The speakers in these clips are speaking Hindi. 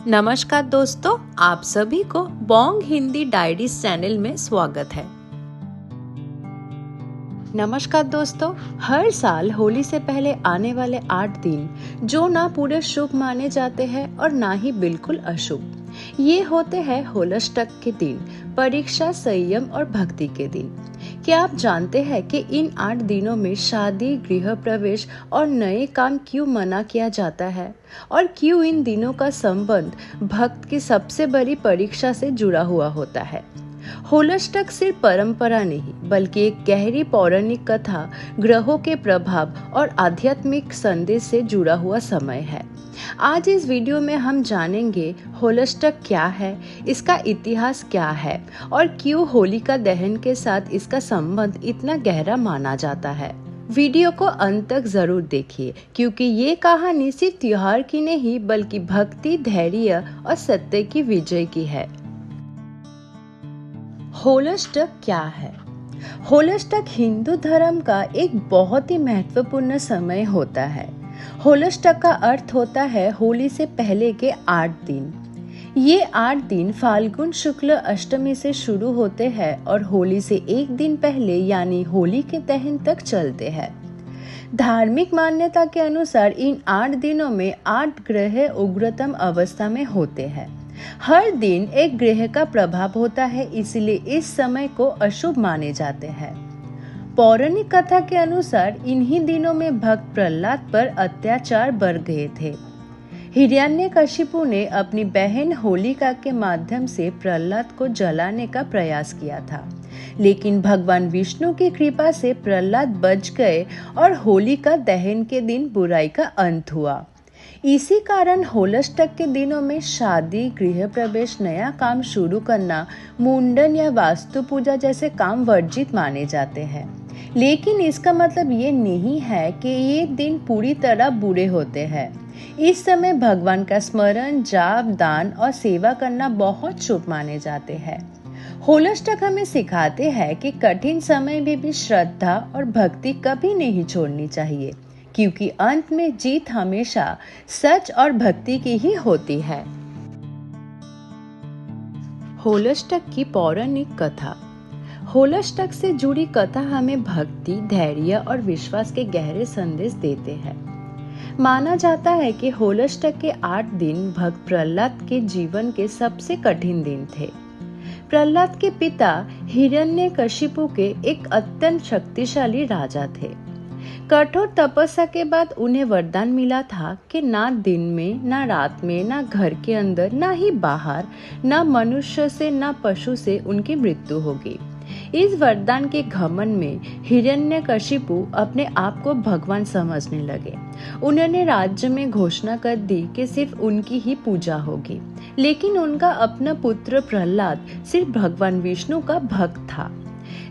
नमस्कार दोस्तों, आप सभी को बोंग हिंदी डायरीज चैनल में स्वागत है। नमस्कार दोस्तों, हर साल होली से पहले आने वाले 8 दिन जो ना पूरे शुभ माने जाते हैं और ना ही बिल्कुल अशुभ, ये होते हैं होलाष्टक के दिन, परीक्षा, संयम और भक्ति के दिन। क्या आप जानते हैं कि इन 8 दिनों में शादी, गृह प्रवेश और नए काम क्यों मना किया जाता है और क्यों इन दिनों का संबंध भक्त की सबसे बड़ी परीक्षा से जुड़ा हुआ होता है? होलाष्टक सिर्फ परंपरा नहीं बल्कि एक गहरी पौराणिक कथा, ग्रहों के प्रभाव और आध्यात्मिक संदेश से जुड़ा हुआ समय है। आज इस वीडियो में हम जानेंगे होलाष्टक क्या है, इसका इतिहास क्या है और क्यों होलिका दहन के साथ इसका संबंध इतना गहरा माना जाता है। वीडियो को अंत तक जरूर देखिए क्योंकि ये कहानी सिर्फ त्योहार की नहीं बल्कि भक्ति, धैर्य और सत्य की विजय की है। होलाष्टक क्या है? होलाष्टक हिंदू धर्म का एक बहुत ही महत्वपूर्ण समय होता है। होलाष्टक का अर्थ होता है होली से पहले के 8 दिन। ये 8 दिन फाल्गुन शुक्ल अष्टमी से शुरू होते हैं और होली से एक दिन पहले यानी होली के दहन तक चलते हैं। धार्मिक मान्यता के अनुसार इन 8 दिनों में 8 ग्रह उग्रतम अवस्था में होते हैं। हर दिन एक ग्रह का प्रभाव होता है, इसलिए इस समय को अशुभ माने जाते हैं। पौराणिक कथा के अनुसार इन्हीं दिनों में भक्त प्रहलाद पर अत्याचार बढ़ गए थे। हिरण्यकशिपु ने अपनी बहन होलिका के माध्यम से प्रहलाद को जलाने का प्रयास किया था, लेकिन भगवान विष्णु की कृपा से प्रहलाद बच गए और होलिका दहन के दिन बुराई का अंत हुआ। इसी कारण होलाष्टक के दिनों में शादी, गृह प्रवेश, नया काम शुरू करना, मुंडन या वास्तु पूजा जैसे काम वर्जित माने जाते हैं। लेकिन इसका मतलब ये नहीं है कि ये दिन पूरी तरह बुरे होते हैं। इस समय भगवान का स्मरण, जाप, दान और सेवा करना बहुत शुभ माने जाते हैं। होलाष्टक हमें सिखाते हैं कि कठिन समय में भी श्रद्धा और भक्ति कभी नहीं छोड़नी चाहिए, क्योंकि अंत में जीत हमेशा सच और भक्ति की ही होती है। होलाष्टक की पौराणिक कथा। होलाष्टक से जुड़ी कथा हमें भक्ति, धैर्य और विश्वास के गहरे संदेश देते हैं। माना जाता है कि होलाष्टक के 8 दिन भक्त प्रहलाद के जीवन के सबसे कठिन दिन थे। प्रहलाद के पिता हिरण्यकशिपु के एक अत्यंत शक्तिशाली राजा थे। कठोर तपस्या के बाद उन्हें वरदान मिला था कि ना दिन में, ना रात में, ना घर के अंदर, ना ही बाहर, ना मनुष्य से, ना पशु से उनकी मृत्यु होगी। इस वरदान के घमंड में हिरण्यकशिपु अपने आप को भगवान समझने लगे। उन्होंने राज्य में घोषणा कर दी कि सिर्फ उनकी ही पूजा होगी, लेकिन उनका अपना पुत्र प्रहलाद सिर्फ भगवान विष्णु का भक्त था।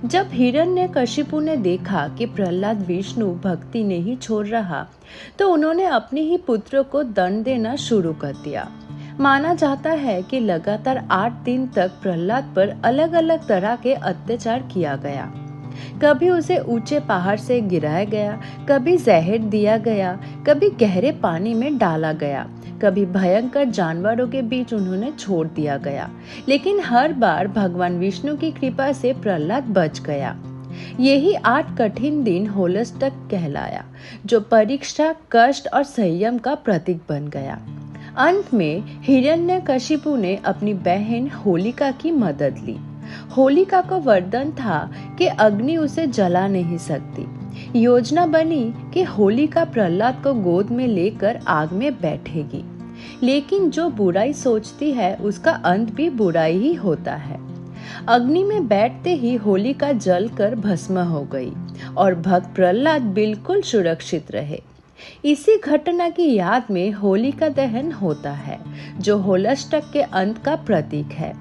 जब हिरण्यकशिपु ने देखा कि प्रहलाद विष्णु भक्ति नहीं छोड़ रहा, तो उन्होंने अपने ही पुत्र को दंड देना शुरू कर दिया। माना जाता है कि लगातार 8 दिन तक प्रहलाद पर अलग अलग तरह के अत्याचार किया गया। कभी उसे ऊंचे पहाड़ से गिराया गया, कभी जहर दिया गया, कभी गहरे पानी में डाला गया, कभी भयंकर जानवरों के बीच उन्होंने छोड़ दिया गया, लेकिन हर बार भगवान विष्णु की कृपा से प्रहलाद बच गया। यही 8 कठिन दिन होलाष्टक कहलाया, जो परीक्षा, कष्ट और संयम का प्रतीक बन गया। अंत में हिरण्यकशिपु ने अपनी बहन होलिका की मदद ली। होलिका को वरदान था कि अग्नि उसे जला नहीं सकती। योजना बनी कि होलिका प्रहलाद को गोद में लेकर आग में बैठेगी, लेकिन जो बुराई सोचती है उसका अंत भी बुराई ही होता है। अग्नि में बैठते ही होलिका जलकर भस्म हो गई और भक्त प्रहलाद बिल्कुल सुरक्षित रहे। इसी घटना की याद में होलिका दहन होता है, जो होलाष्टक के अंत का प्रतीक है।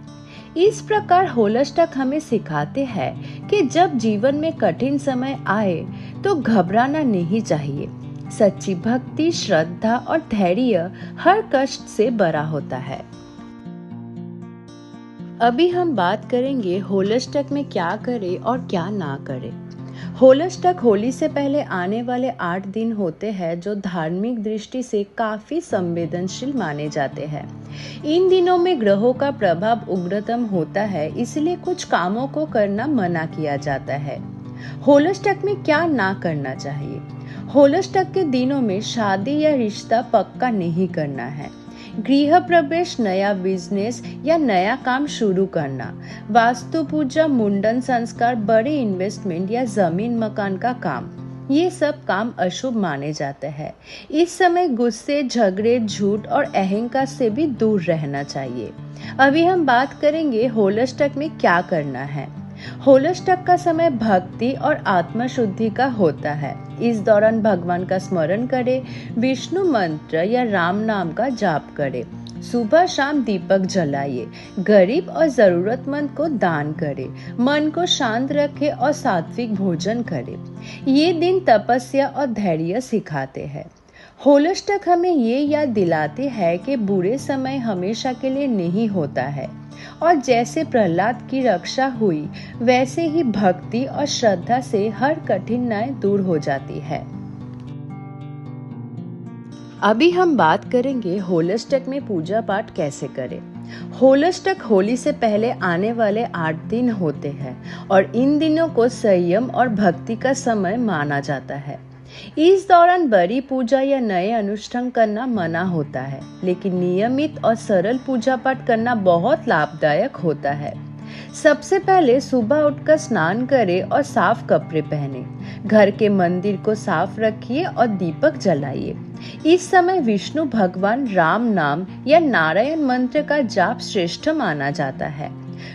इस प्रकार होलाष्टक हमें सिखाते हैं कि जब जीवन में कठिन समय आए तो घबराना नहीं चाहिए। सच्ची भक्ति, श्रद्धा और धैर्य हर कष्ट से बड़ा होता है। अभी हम बात करेंगे होलाष्टक में क्या करें और क्या ना करें। होलष्टक होली से पहले आने वाले 8 दिन होते हैं जो धार्मिक दृष्टि से काफी संवेदनशील माने जाते हैं। इन दिनों में ग्रहों का प्रभाव उग्रतम होता है, इसलिए कुछ कामों को करना मना किया जाता है। होलष्टक में क्या ना करना चाहिए? होलष्टक के दिनों में शादी या रिश्ता पक्का नहीं करना है। गृह प्रवेश, नया बिजनेस या नया काम शुरू करना, वास्तु पूजा, मुंडन संस्कार, बड़े इन्वेस्टमेंट या जमीन मकान का काम, ये सब काम अशुभ माने जाते हैं। इस समय गुस्से, झगड़े, झूठ और अहंकार से भी दूर रहना चाहिए। अभी हम बात करेंगे होलष्टक में क्या करना है। होलष्टक का समय भक्ति और आत्म शुद्धि का होता है। इस दौरान भगवान का स्मरण करें, विष्णु मंत्र या राम नाम का जाप करें। सुबह शाम दीपक जलाइए, गरीब और जरूरतमंद को दान करें, मन को शांत रखें और सात्विक भोजन करें। ये दिन तपस्या और धैर्य सिखाते हैं। होलष्टक हमें ये याद दिलाते हैं कि बुरे समय हमेशा के लिए नहीं होता है और जैसे प्रहलाद की रक्षा हुई, वैसे ही भक्ति और श्रद्धा से हर कठिनाई दूर हो जाती है। अभी हम बात करेंगे होलष्टक में पूजा पाठ कैसे करें। होलष्टक होली से पहले आने वाले 8 दिन होते हैं और इन दिनों को संयम और भक्ति का समय माना जाता है। इस दौरान बड़ी पूजा या नए अनुष्ठान करना मना होता है, लेकिन नियमित और सरल पूजा पाठ करना बहुत लाभदायक होता है। सबसे पहले सुबह उठकर स्नान करें और साफ कपड़े पहने। घर के मंदिर को साफ रखिए और दीपक जलाइए। इस समय विष्णु भगवान, राम नाम या नारायण मंत्र का जाप श्रेष्ठ माना जाता है।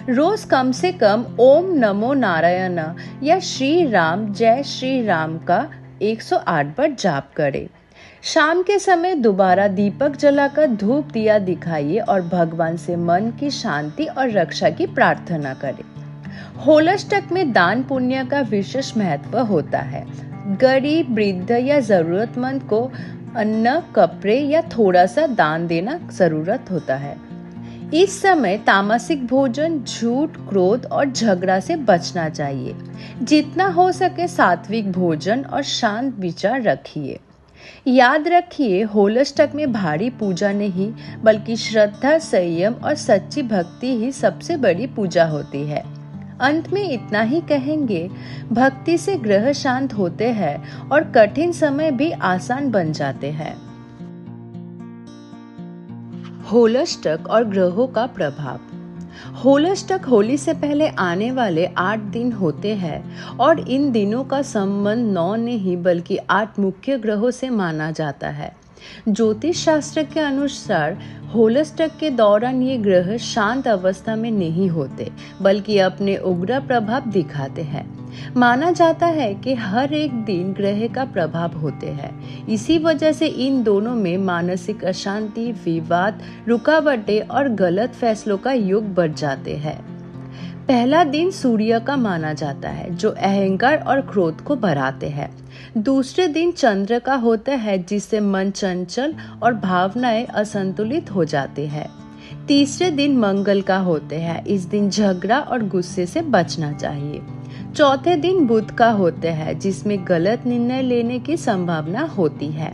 रोज कम से कम ओम नमो नारायण या श्री राम, जय श्री राम का 108 बार जाप करें। शाम के समय दोबारा दीपक जलाकर धूप दिया दिखाइए और भगवान से मन की शांति और रक्षा की प्रार्थना करें। होलष्टक में दान पुण्य का विशेष महत्व होता है। गरीब, वृद्ध या जरूरतमंद को अन्न, कपड़े या थोड़ा सा दान देना जरूरत होता है। इस समय तामसिक भोजन, झूठ, क्रोध और झगड़ा से बचना चाहिए। जितना हो सके सात्विक भोजन और शांत विचार रखिए। याद रखिए, होलष्टक में भारी पूजा नहीं, बल्कि श्रद्धा, संयम और सच्ची भक्ति ही सबसे बड़ी पूजा होती है। अंत में इतना ही कहेंगे, भक्ति से ग्रह शांत होते हैं और कठिन समय भी आसान बन जाते हैं। होलष्टक और ग्रहों का प्रभाव। होलष्टक होली से पहले आने वाले 8 दिन होते हैं और इन दिनों का संबंध 9 नहीं बल्कि 8 मुख्य ग्रहों से माना जाता है। ज्योतिष शास्त्र के अनुसार होलष्टक के दौरान ये ग्रह शांत अवस्था में नहीं होते, बल्कि अपने उग्र प्रभाव दिखाते हैं। माना जाता है कि हर एक दिन ग्रह का प्रभाव होते हैं। इसी वजह से इन दोनों में मानसिक अशांति, विवाद, रुकावटें और गलत फैसलों का योग बढ़ जाते हैं। पहला दिन सूर्य का माना जाता है, जो अहंकार और क्रोध को बढ़ाते हैं। दूसरे दिन चंद्र का होता है, जिससे मन चंचल और भावनाएं असंतुलित हो जाते हैं। तीसरे दिन मंगल का होते हैं। इस दिन झगड़ा और गुस्से से बचना चाहिए। चौथे दिन बुध का होते हैं, जिसमें गलत निर्णय लेने की संभावना होती है।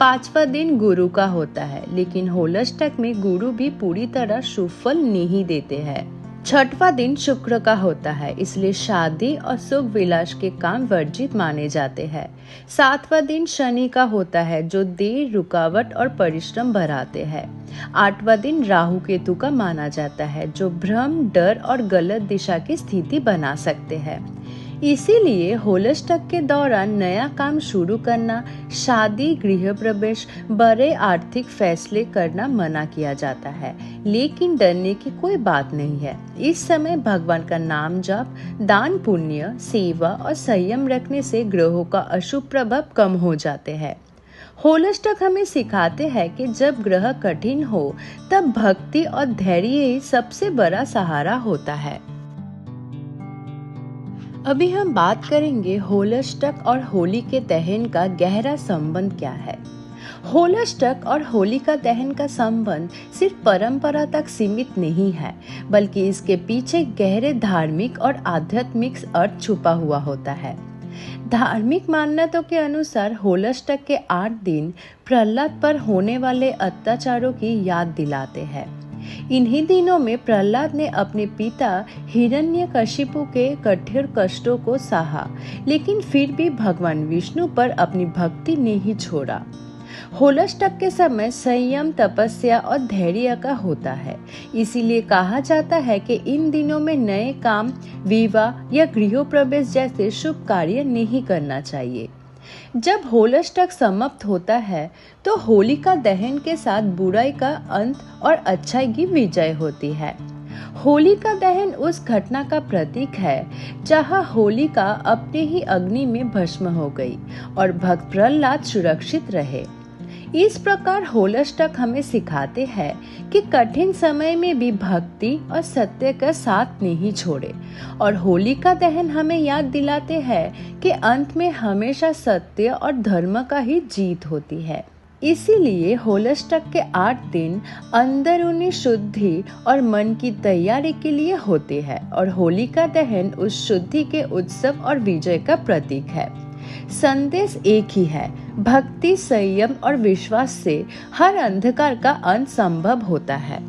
पांचवा दिन गुरु का होता है, लेकिन होलष्टक में गुरु भी पूरी तरह शुभ फल नहीं देते हैं। छठवां दिन शुक्र का होता है, इसलिए शादी और सुख विलास के काम वर्जित माने जाते हैं। सातवां दिन शनि का होता है, जो देर, रुकावट और परिश्रम बढ़ाते हैं। आठवां दिन राहु केतु का माना जाता है, जो भ्रम, डर और गलत दिशा की स्थिति बना सकते हैं। इसीलिए होलष्टक के दौरान नया काम शुरू करना, शादी, गृह प्रवेश, बड़े आर्थिक फैसले करना मना किया जाता है। लेकिन डरने की कोई बात नहीं है। इस समय भगवान का नाम जाप, दान पुण्य, सेवा और संयम रखने से ग्रहों का अशुभ प्रभाव कम हो जाते हैं। होलष्टक हमें सिखाते हैं कि जब ग्रह कठिन हो, तब भक्ति और धैर्य ही सबसे बड़ा सहारा होता है। अभी हम बात करेंगे होलष्टक और होली के दहन का गहरा संबंध क्या है। होलष्टक और होलिका दहन का संबंध सिर्फ परंपरा तक सीमित नहीं है, बल्कि इसके पीछे गहरे धार्मिक और आध्यात्मिक अर्थ छुपा हुआ होता है। धार्मिक मान्यताओं के अनुसार होलाष्टक के 8 दिन प्रहलाद पर होने वाले अत्याचारों की याद दिलाते हैं। इन्हीं दिनों में प्रहलाद ने अपने पिता हिरण्यकशिपु के कठोर कष्टों को सहा, लेकिन फिर भी भगवान विष्णु पर अपनी भक्ति नहीं छोड़ा। होलाष्टक के समय संयम, तपस्या और धैर्य का होता है। इसीलिए कहा जाता है कि इन दिनों में नए काम, विवाह या गृह प्रवेश जैसे शुभ कार्य नहीं करना चाहिए। जब होलाष्टक समाप्त होता है तो होलिका दहन के साथ बुराई का अंत और अच्छाई की विजय होती है। होलिका दहन उस घटना का प्रतीक है जहां होलिका अपने ही अग्नि में भस्म हो गई और भक्त प्रहलाद सुरक्षित रहे। इस प्रकार होलाष्टक हमें सिखाते हैं कि कठिन समय में भी भक्ति और सत्य का साथ नहीं छोड़े, और होलिका दहन हमें याद दिलाते हैं कि अंत में हमेशा सत्य और धर्म का ही जीत होती है। इसीलिए होलाष्टक के 8 दिन अंदरूनी शुद्धि और मन की तैयारी के लिए होते हैं, और होलिका दहन उस शुद्धि के उत्सव और विजय का प्रतीक है। संदेश एक ही है, भक्ति, संयम और विश्वास से हर अंधकार का अंत संभव होता है।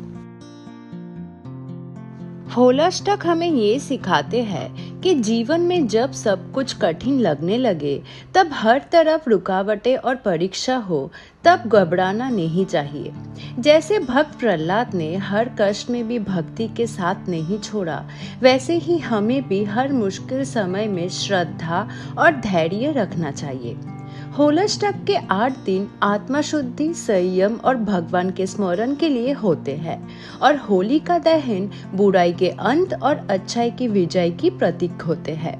होलाष्टक हमें ये सिखाते हैं कि जीवन में जब सब कुछ कठिन लगने लगे, तब हर तरफ रुकावटें और परीक्षा हो, तब घबराना नहीं चाहिए। जैसे भक्त प्रहलाद ने हर कष्ट में भी भक्ति के साथ नहीं छोड़ा, वैसे ही हमें भी हर मुश्किल समय में श्रद्धा और धैर्य रखना चाहिए। होलाष्टक के 8 दिन आत्मा शुद्धि, संयम और भगवान के स्मरण के लिए होते हैं, और होलिका दहन बुराई के अंत और अच्छाई की विजय की प्रतीक होते हैं।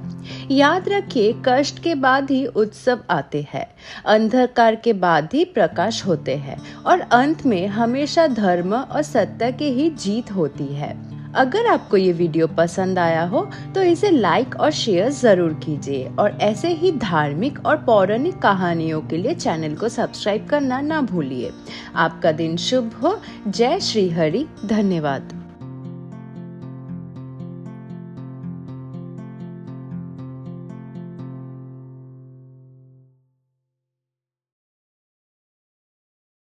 याद रखिए, कष्ट के बाद ही उत्सव आते हैं, अंधकार के बाद ही प्रकाश होते हैं, और अंत में हमेशा धर्म और सत्य की ही जीत होती है। अगर आपको ये वीडियो पसंद आया हो तो इसे लाइक और शेयर जरूर कीजिए, और ऐसे ही धार्मिक और पौराणिक कहानियों के लिए चैनल को सब्सक्राइब करना ना भूलिए। आपका दिन शुभ हो। जय श्री हरि। धन्यवाद।